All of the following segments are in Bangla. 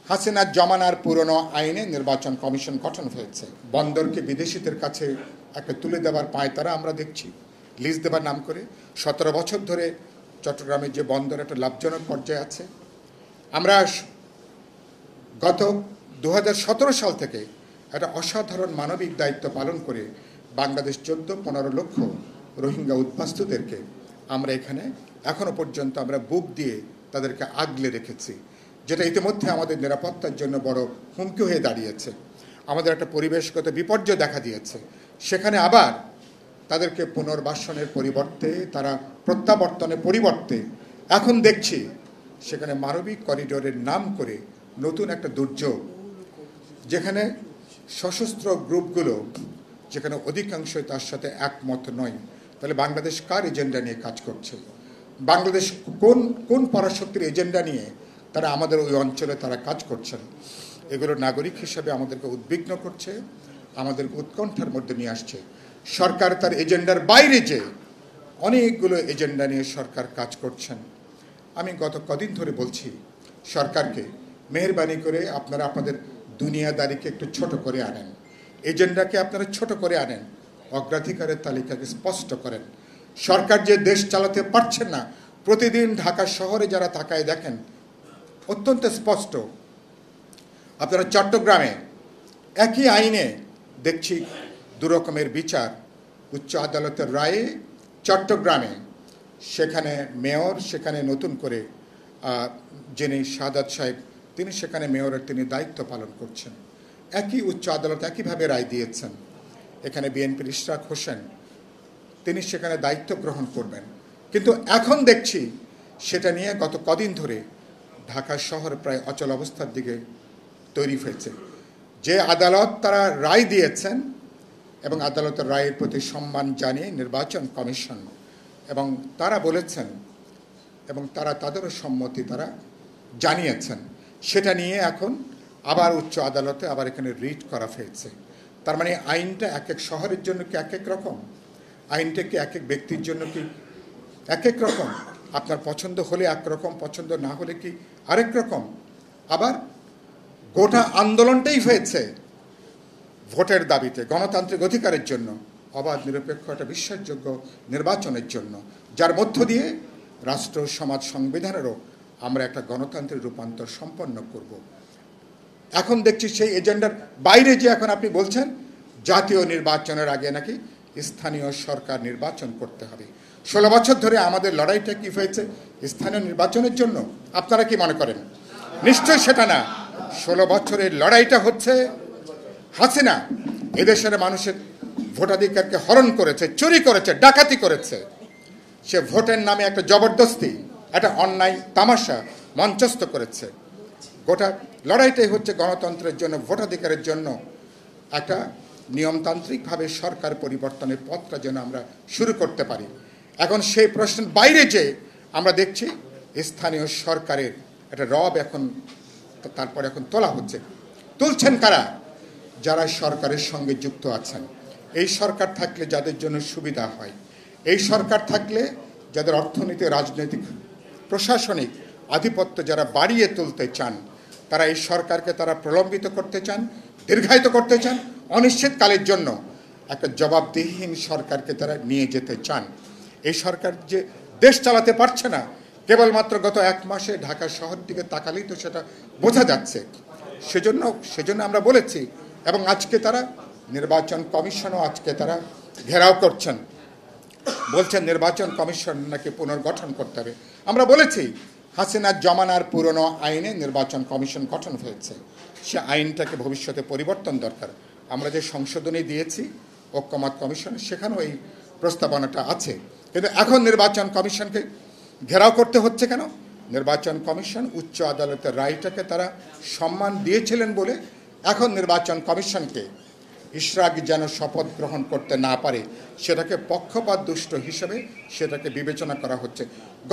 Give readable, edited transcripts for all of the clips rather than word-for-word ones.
হাসিনার জমানার পুরনো আইনে নির্বাচন কমিশন গঠন হয়েছে। বন্দরকে বিদেশিদের কাছে একটা তুলে দেওয়ার পায়তারা আমরা দেখছি, লিজ দেবার নাম করে। 17 বছর ধরে চট্টগ্রামের যে বন্দর একটা লাভজনক পর্যায়ে আছে। আমরা গত 2017 সাল থেকে একটা অসাধারণ মানবিক দায়িত্ব পালন করে বাংলাদেশ 14-15 লক্ষ রোহিঙ্গা উদ্বাস্তুদেরকে আমরা এখানে এখনো পর্যন্ত আমরা বুক দিয়ে তাদেরকে আগলে রেখেছি, যেটা ইতিমধ্যে আমাদের নিরাপত্তার জন্য বড় হুমকি হয়ে দাঁড়িয়েছে। আমাদের একটা পরিবেশগত বিপর্যয় দেখা দিয়েছে। সেখানে আবার তাদেরকে পুনর্বাসনের পরিবর্তে, তারা প্রত্যাবর্তনের পরিবর্তে এখন দেখছি সেখানে মানবিক করিডোরের নাম করে নতুন একটা দুর্যোগ, যেখানে সশস্ত্র গ্রুপগুলো যেখানে অধিকাংশই তার সাথে একমত নয়। তাহলে বাংলাদেশ কার এজেন্ডা নিয়ে কাজ করছে? বাংলাদেশ কোন পরাশক্তির এজেন্ডা নিয়ে তারা আমাদের ওই অঞ্চলে তারা কাজ করছেন? এগুলো নাগরিক হিসেবে আমাদেরকে উদ্বিগ্ন করছে, আমাদেরকে উৎকণ্ঠার মধ্যে নিয়ে আসছে। সরকার তার এজেন্ডার বাইরে যে অনেকগুলো এজেন্ডা নিয়ে সরকার কাজ করছেন। আমি গত কদিন ধরে বলছি সরকারকে, মেহেরবানি করে আপনারা আপনাদের দুনিয়াদারিকে একটু ছোট করে আনেন, এজেন্ডাকে আপনারা ছোট করে আনেন, অগ্রাধিকারের তালিকাকে স্পষ্ট করেন। সরকার যে দেশ চালাতে পারছেন না, প্রতিদিন ঢাকা শহরে যারা তাকায় দেখেন অত্যন্ত স্পষ্ট। আপনারা চট্টগ্রামে একই আইনে দেখছি দুরকমের বিচার। উচ্চ আদালতের রায়ে চট্টগ্রামে সেখানে মেয়র, সেখানে নতুন করে যিনি সাদাত সাহেব, তিনি সেখানে মেয়রের তিনি দায়িত্ব পালন করছেন। একই উচ্চ আদালত একইভাবে রায় দিয়েছেন। এখানে বিএনপির ইশরাক হোসেন, তিনি সেখানে দায়িত্ব গ্রহণ করবেন। কিন্তু এখন দেখছি সেটা নিয়ে গত কদিন ধরে ঢাকা শহর প্রায় অচল অবস্থার দিকে তৈরি হয়েছে। যে আদালত তারা রায় দিয়েছেন এবং আদালতের রায়ের প্রতি সম্মান জানিয়ে নির্বাচন কমিশন, এবং তারা বলেছেন এবং তারা তাদেরও সম্মতি তারা জানিয়েছেন, সেটা নিয়ে এখন আবার উচ্চ আদালতে আবার এখানে রিট করা হয়েছে। তার মানে আইনটা এক এক শহরের জন্য কি এক এক রকম? আইনটা কি এক এক ব্যক্তির জন্য কি এক এক রকম? আপনার পছন্দ হলে একরকম, পছন্দ না হলে কি আরেক রকম? আবার গোটা আন্দোলনটাই হয়েছে ভোটের দাবিতে, গণতান্ত্রিক অধিকারের জন্য, অবাধ নিরপেক্ষ একটা বিশ্বাসযোগ্য নির্বাচনের জন্য, যার মধ্য দিয়ে রাষ্ট্র, সমাজ, সংবিধানেরও আমরা একটা গণতান্ত্রিক রূপান্তর সম্পন্ন করব। এখন দেখছি সেই এজেন্ডার বাইরে যে এখন আপনি বলছেন জাতীয় নির্বাচনের আগে নাকি স্থানীয় সরকার নির্বাচন করতে হবে। 16 বছর ধরে আমাদের লড়াইটা কি হয়েছে স্থানীয় নির্বাচনের জন্য? আপনারা কি মনে করেন? নিশ্চয় সেটা না। 16 বছরের লড়াইটা হচ্ছে হাসিনা এদেশের মানুষের ভোটাধিকারকে হরণ করেছে, চুরি করেছে, ডাকাতি করেছে। সে ভোটের নামে একটা জবরদস্তি, একটা অন্যায় তামাশা মঞ্চস্থ করেছে। গোটা লড়াইটাই হচ্ছে গণতন্ত্রের জন্য, ভোটাধিকারের জন্য একটা নিয়মতান্ত্রিকভাবে সরকার পরিবর্তনের পথটা যেন আমরা শুরু করতে পারি। এখন সেই প্রশ্নের বাইরে যে আমরা দেখছি স্থানীয় সরকারের একটা রব এখন তারপর এখন তোলা হচ্ছে। তুলছেন কারা? যারা সরকারের সঙ্গে যুক্ত আছেন। এই সরকার থাকলে যাদের জন্য সুবিধা হয়, এই সরকার থাকলে যাদের অর্থনীতি, রাজনৈতিক, প্রশাসনিক আধিপত্য যারা বাড়িয়ে তুলতে চান, তারা এই সরকারকে তারা প্রলম্বিত করতে চান, দীর্ঘায়িত করতে চান, অনিশ্চিতকালের জন্য একটা জবাবদিহিহীন সরকারকে তারা নিয়ে যেতে চান। এই সরকার যে দেশ চালাতে পারছে না, কেবলমাত্র গত 1 মাসে ঢাকা শহর দিকে তাকালেই তো সেটা বোঝা যাচ্ছে। সেজন্য আমরা বলেছি, এবং আজকে তারা নির্বাচন কমিশনও আজকে তারা ঘেরাও করছেন, বলছেন নির্বাচন কমিশন নাকি পুনর্গঠন করতে হবে। আমরা বলেছি হাসিনার জমানার পুরনো আইনে নির্বাচন কমিশন গঠন হয়েছে, সে আইনটাকে ভবিষ্যতে পরিবর্তন দরকার। আমরা যে সংশোধনী দিয়েছি ঐক্যমত কমিশন, সেখানেও এই প্রস্তাবনাটা আছে। কিন্তু এখন নির্বাচন কমিশনকে ঘেরাও করতে হচ্ছে কেন? নির্বাচন কমিশন উচ্চ আদালতের রায়টাকে তারা সম্মান দিয়েছিলেন বলে এখন নির্বাচন কমিশনকে ইশরাক যেন শপথ গ্রহণ করতে না পারে, সেটাকে পক্ষপাত দুষ্ট হিসেবে সেটাকে বিবেচনা করা হচ্ছে।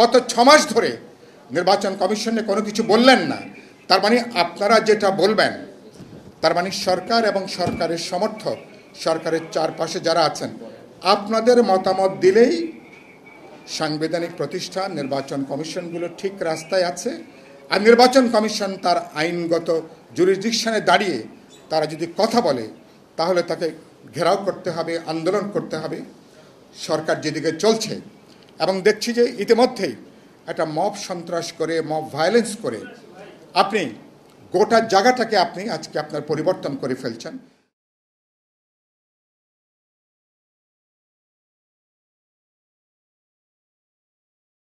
গত 6 মাস ধরে নির্বাচন কমিশনে কোনো কিছু বললেন না। তার মানে আপনারা যেটা বলবেন, তার মানে সরকার এবং সরকারের সমর্থক, সরকারের চারপাশে যারা আছেন, আপনাদের মতামত দিলেই সাংবিধানিক প্রতিষ্ঠান, নির্বাচন কমিশনগুলো ঠিক রাস্তায় আছে। আর নির্বাচন কমিশন তার আইনগত জুরিসডিকশনে দাঁড়িয়ে তারা যদি কথা বলে তাহলে তাকে ঘেরাও করতে হবে, আন্দোলন করতে হবে। সরকার যেদিকে চলছে এবং দেখছি যে ইতিমধ্যেই একটা মব সন্ত্রাস করে, মব ভায়োলেন্স করে আপনি গোটা জায়গাটাকে আপনি আজকে আপনার পরিবর্তন করে ফেলছেন।